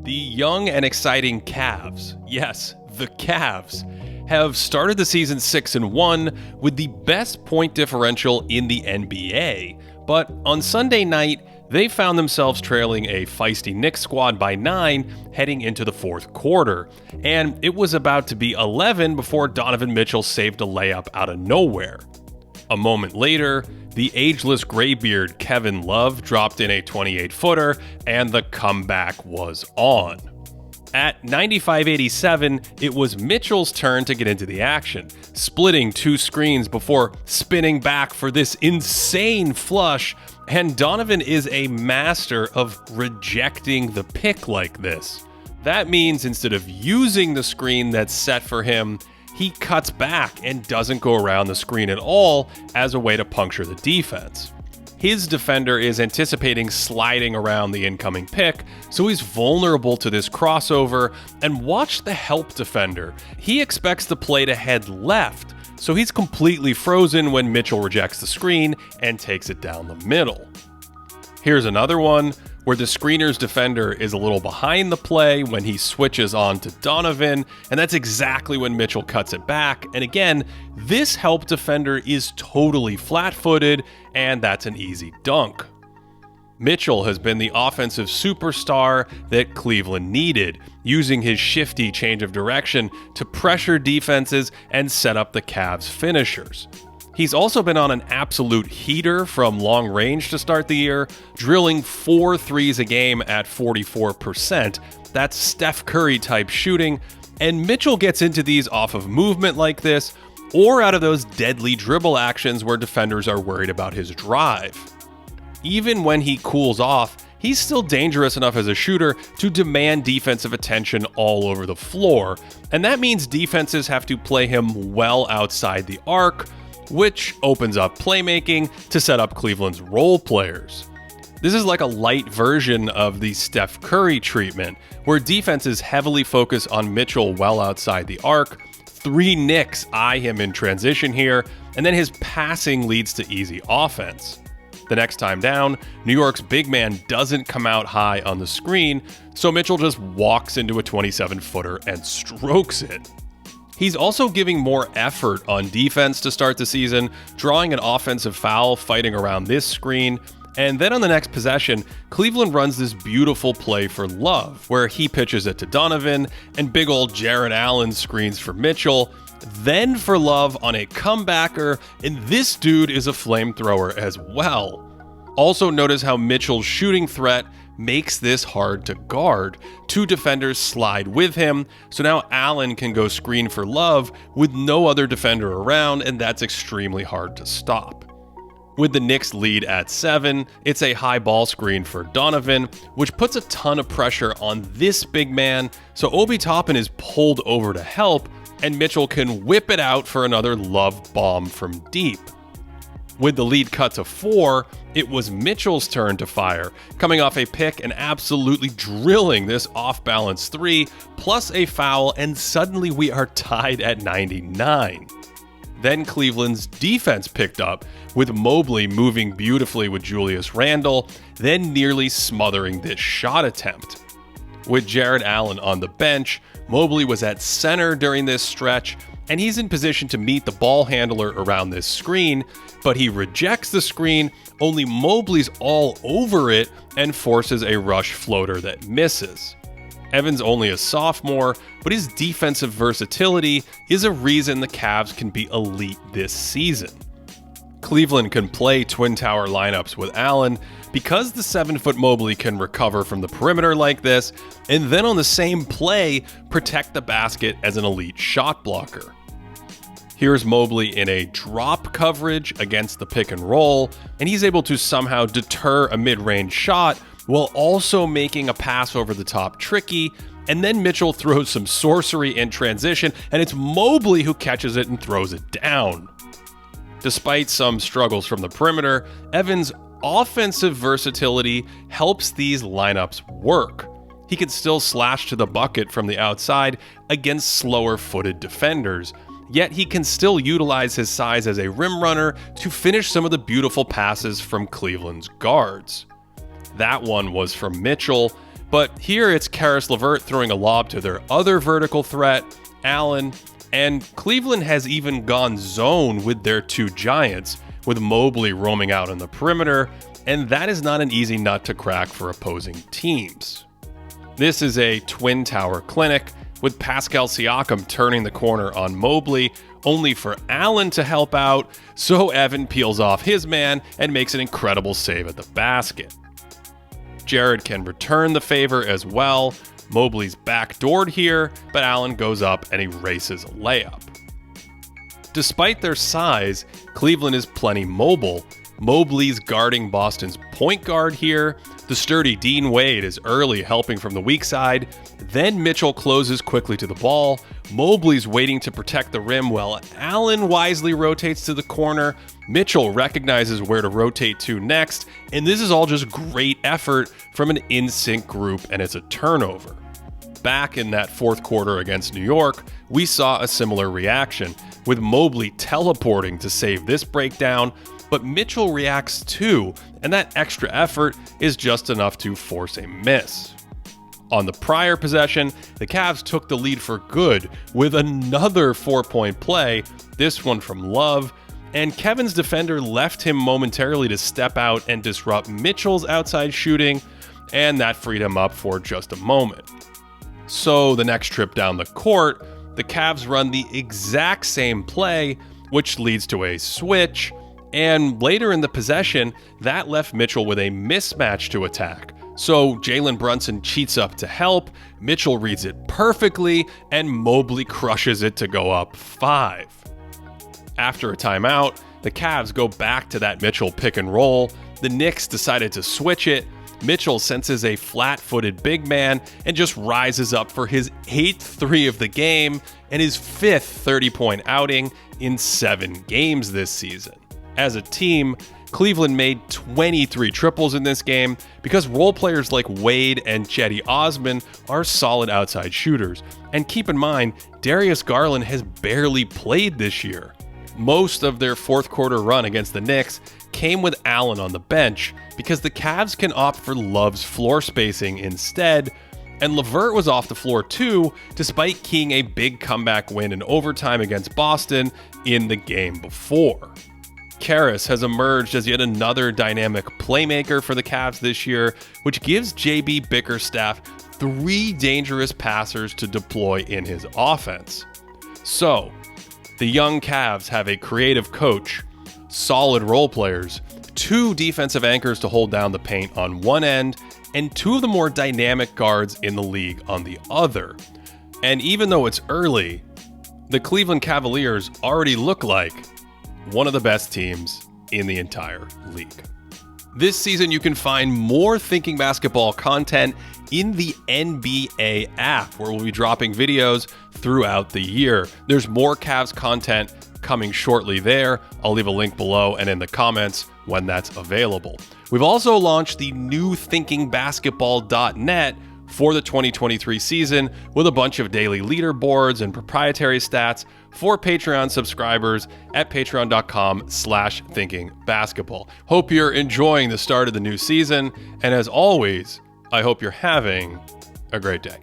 The young and exciting Cavs, yes, the Cavs, have started the season 6-1 with the best point differential in the NBA, but on Sunday night, they found themselves trailing a feisty Knicks squad by 9 heading into the fourth quarter, and it was about to be 11 before Donovan Mitchell saved a layup out of nowhere. A moment later, the ageless graybeard Kevin Love dropped in a 28-footer, and the comeback was on. At 95-87, it was Mitchell's turn to get into the action, splitting 2 screens before spinning back for this insane flush, and Donovan is a master of rejecting the pick like this. That means instead of using the screen that's set for him, he cuts back and doesn't go around the screen at all as a way to puncture the defense. His defender is anticipating sliding around the incoming pick, so he's vulnerable to this crossover, and watch the help defender. He expects the play to head left, so he's completely frozen when Mitchell rejects the screen and takes it down the middle. Here's another one where the screener's defender is a little behind the play when he switches on to Donovan, and that's exactly when Mitchell cuts it back. And again, this help defender is totally flat-footed, and that's an easy dunk. Mitchell has been the offensive superstar that Cleveland needed, using his shifty change of direction to pressure defenses and set up the Cavs' finishers. He's also been on an absolute heater from long range to start the year, drilling 4 threes a game at 44%. That's Steph Curry-type shooting, and Mitchell gets into these off of movement like this, or out of those deadly dribble actions where defenders are worried about his drive. Even when he cools off, he's still dangerous enough as a shooter to demand defensive attention all over the floor, and that means defenses have to play him well outside the arc, which opens up playmaking to set up Cleveland's role players. This is like a light version of the Steph Curry treatment, where defenses heavily focus on Mitchell well outside the arc. 3 Knicks eye him in transition here, and then his passing leads to easy offense. The next time down, New York's big man doesn't come out high on the screen, so Mitchell just walks into a 27-footer and strokes it. He's also giving more effort on defense to start the season, drawing an offensive foul, fighting around this screen, and then on the next possession, Cleveland runs this beautiful play for Love, where he pitches it to Donovan, and big old Jarrett Allen screens for Mitchell, then for Love on a comebacker, and this dude is a flamethrower as well. Also notice how Mitchell's shooting threat makes this hard to guard. 2 defenders slide with him, so now Allen can go screen for Love with no other defender around, and that's extremely hard to stop. With the Knicks lead at 7, it's a high ball screen for Donovan, which puts a ton of pressure on this big man, so Obi Toppin is pulled over to help, and Mitchell can whip it out for another Love bomb from deep. With the lead cut to 4, it was Mitchell's turn to fire, coming off a pick and absolutely drilling this off-balance 3, plus a foul, and suddenly we are tied at 99. Then Cleveland's defense picked up, with Mobley moving beautifully with Julius Randle, then nearly smothering this shot attempt. With Jarrett Allen on the bench, Mobley was at center during this stretch, and he's in position to meet the ball handler around this screen, but he rejects the screen, only Mobley's all over it and forces a rush floater that misses. Evan's only a sophomore, but his defensive versatility is a reason the Cavs can be elite this season. Cleveland can play twin tower lineups with Allen because the 7-foot Mobley can recover from the perimeter like this, and then on the same play, protect the basket as an elite shot blocker. Here's Mobley in a drop coverage against the pick and roll, and he's able to somehow deter a mid-range shot while also making a pass over the top tricky, and then Mitchell throws some sorcery in transition, and it's Mobley who catches it and throws it down. Despite some struggles from the perimeter, Evan's offensive versatility helps these lineups work. He can still slash to the bucket from the outside against slower-footed defenders, yet he can still utilize his size as a rim runner to finish some of the beautiful passes from Cleveland's guards. That one was from Mitchell, But here it's Caris Levert throwing a lob to their other vertical threat, Allen, and Cleveland has even gone zone with their two giants, with Mobley roaming out on the perimeter, and that is not an easy nut to crack for opposing teams. This is a twin tower clinic, with Pascal Siakam turning the corner on Mobley, only for Allen to help out, so Evan peels off his man and makes an incredible save at the basket. Jared can return the favor as well. Mobley's backdoored here, but Allen goes up and erases a layup. Despite their size, Cleveland is plenty mobile. Mobley's guarding Boston's point guard here. The sturdy Dean Wade is early, helping from the weak side. Then Mitchell closes quickly to the ball. Mobley's waiting to protect the rim while Allen wisely rotates to the corner. Mitchell recognizes where to rotate to next, and this is all just great effort from an in-sync group, and it's a turnover. Back in that fourth quarter against New York, we saw a similar reaction, with Mobley teleporting to save this breakdown, but Mitchell reacts too, and that extra effort is just enough to force a miss. On the prior possession, the Cavs took the lead for good with another 4-point play, this one from Love, and Kevin's defender left him momentarily to step out and disrupt Mitchell's outside shooting, and that freed him up for just a moment. So the next trip down the court, the Cavs run the exact same play, which leads to a switch, and later in the possession, that left Mitchell with a mismatch to attack. So Jalen Brunson cheats up to help, Mitchell reads it perfectly, and Mobley crushes it to go up 5. After a timeout, the Cavs go back to that Mitchell pick and roll. The Knicks decided to switch it. Mitchell senses a flat-footed big man and just rises up for his 8th three of the game and his 5th 30-point outing in 7 games this season. As a team, Cleveland made 23 triples in this game because role players like Wade and Cedi Osman are solid outside shooters. And keep in mind, Darius Garland has barely played this year. Most of their fourth quarter run against the Knicks came with Allen on the bench because the Cavs can opt for Love's floor spacing instead, and Levert was off the floor too, despite keying a big comeback win in overtime against Boston in the game before. Caris has emerged as yet another dynamic playmaker for the Cavs this year, which gives JB Bickerstaff 3 dangerous passers to deploy in his offense. So, the young Cavs have a creative coach, solid role players, 2 defensive anchors to hold down the paint on one end, and 2 of the more dynamic guards in the league on the other. And even though it's early, the Cleveland Cavaliers already look like one of the best teams in the entire league. This season, you can find more Thinking Basketball content in the NBA app, where we'll be dropping videos throughout the year. There's more Cavs content coming shortly there. I'll leave a link below and in the comments when that's available. We've also launched the new thinkingbasketball.net for the 2023 season with a bunch of daily leaderboards and proprietary stats for Patreon subscribers at patreon.com/thinkingbasketball. Hope you're enjoying the start of the new season, and as always, I hope you're having a great day.